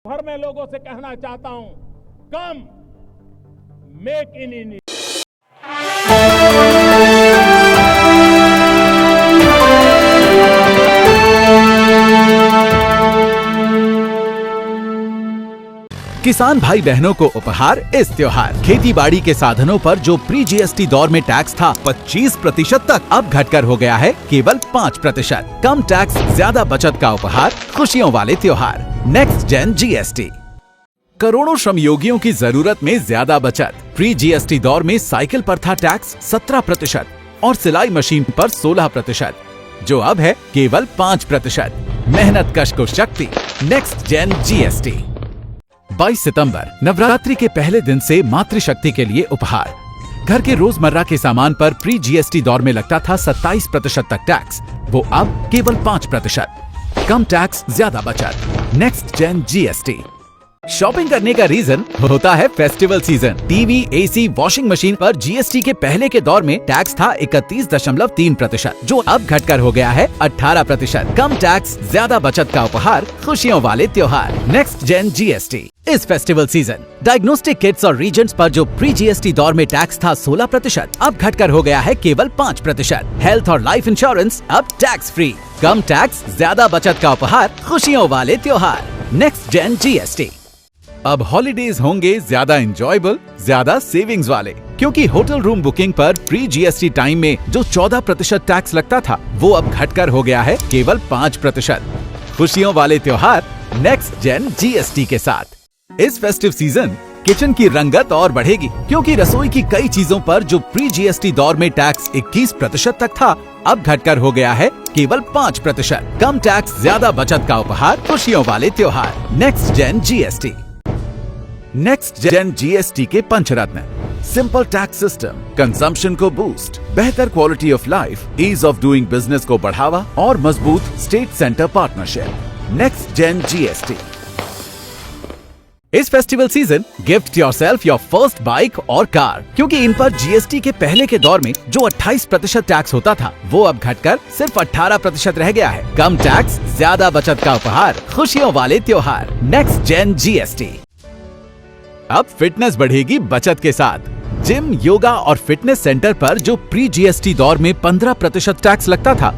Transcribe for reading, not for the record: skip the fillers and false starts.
भर में लोगों से कहना चाहता हूं, कम मेक इन इंडिया। किसान भाई बहनों को उपहार इस त्योहार। खेती बाड़ी के साधनों पर जो प्री जीएसटी दौर में टैक्स था 25% तक, अब घटकर हो गया है केवल 5%। कम टैक्स, ज्यादा बचत का उपहार, खुशियों वाले त्योहार। Next gen GST. करोड़ों श्रमयोगियों की जरूरत में ज्यादा बचत। प्री जीएसटी दौर में साइकिल पर था टैक्स 17% और सिलाई मशीन पर 16%, जो अब है केवल 5%। मेहनत कश को शक्ति। नेक्स्ट जेन जीएसटी। 22 सितंबर नवरात्रि के पहले दिन से मातृशक्ति के लिए उपहार। घर के रोजमर्रा के सामान पर प्री जीएसटी दौर में लगता था 27% तक टैक्स, वो अब केवल 5%। कम टैक्स, ज्यादा बचत। Next gen GST. शॉपिंग करने का रीजन होता है festival season. TV, AC, washing machine पर जीएसटी के पहले के दौर में टैक्स था 31.3%, जो अब घटकर हो गया है 18%। कम टैक्स, ज्यादा बचत का उपहार, खुशियों वाले त्योहार। Next gen GST. इस फेस्टिवल सीजन डायग्नोस्टिक किट्स और रीजेंट्स पर जो प्री जीएसटी दौर में टैक्स था 16%, अब घटकर हो गया है केवल 5%। हेल्थ और लाइफ इंश्योरेंस अब टैक्स फ्री। कम टैक्स, ज्यादा बचत का उपहार, खुशियों वाले त्योहार। Next gen GST. अब हॉलीडेज होंगे ज्यादा एंजॉयबल, ज्यादा सेविंग्स वाले, क्योंकि होटल रूम बुकिंग पर प्री जीएसटी टाइम में जो 14% टैक्स लगता था, वो अब घटकर हो गया है केवल 5%। खुशियों वाले त्योहार नेक्स्ट जेन जीएसटी के साथ। इस फेस्टिव सीजन किचन की रंगत और बढ़ेगी, क्योंकि रसोई की कई चीजों पर जो प्री जीएसटी दौर में टैक्स 21% तक था, अब घटकर हो गया है केवल 5%। कम टैक्स, ज्यादा बचत का उपहार, खुशियों वाले त्योहार। Next gen GST. नेक्स्ट जेन जीएसटी के पंचरत्न। सिंपल टैक्स सिस्टम, कंजम्पशन को बूस्ट, बेहतर quality of life, ease of doing business को बढ़ावा और मजबूत स्टेट सेंटर पार्टनरशिप। नेक्स्ट जेन जीएसटी। इस festival season gift yourself your first bike और कार, क्योंकि इन पर जीएसटी के पहले के दौर में जो 28% टैक्स होता था, वो अब घटकर सिर्फ 18% रह गया है। कम टैक्स, ज्यादा बचत का उपहार, खुशियों वाले त्योहार। Next gen GST. अब फिटनेस बढ़ेगी बचत के साथ। जिम, योगा और फिटनेस सेंटर पर जो प्री जीएसटी दौर में 15% टैक्स लगता था,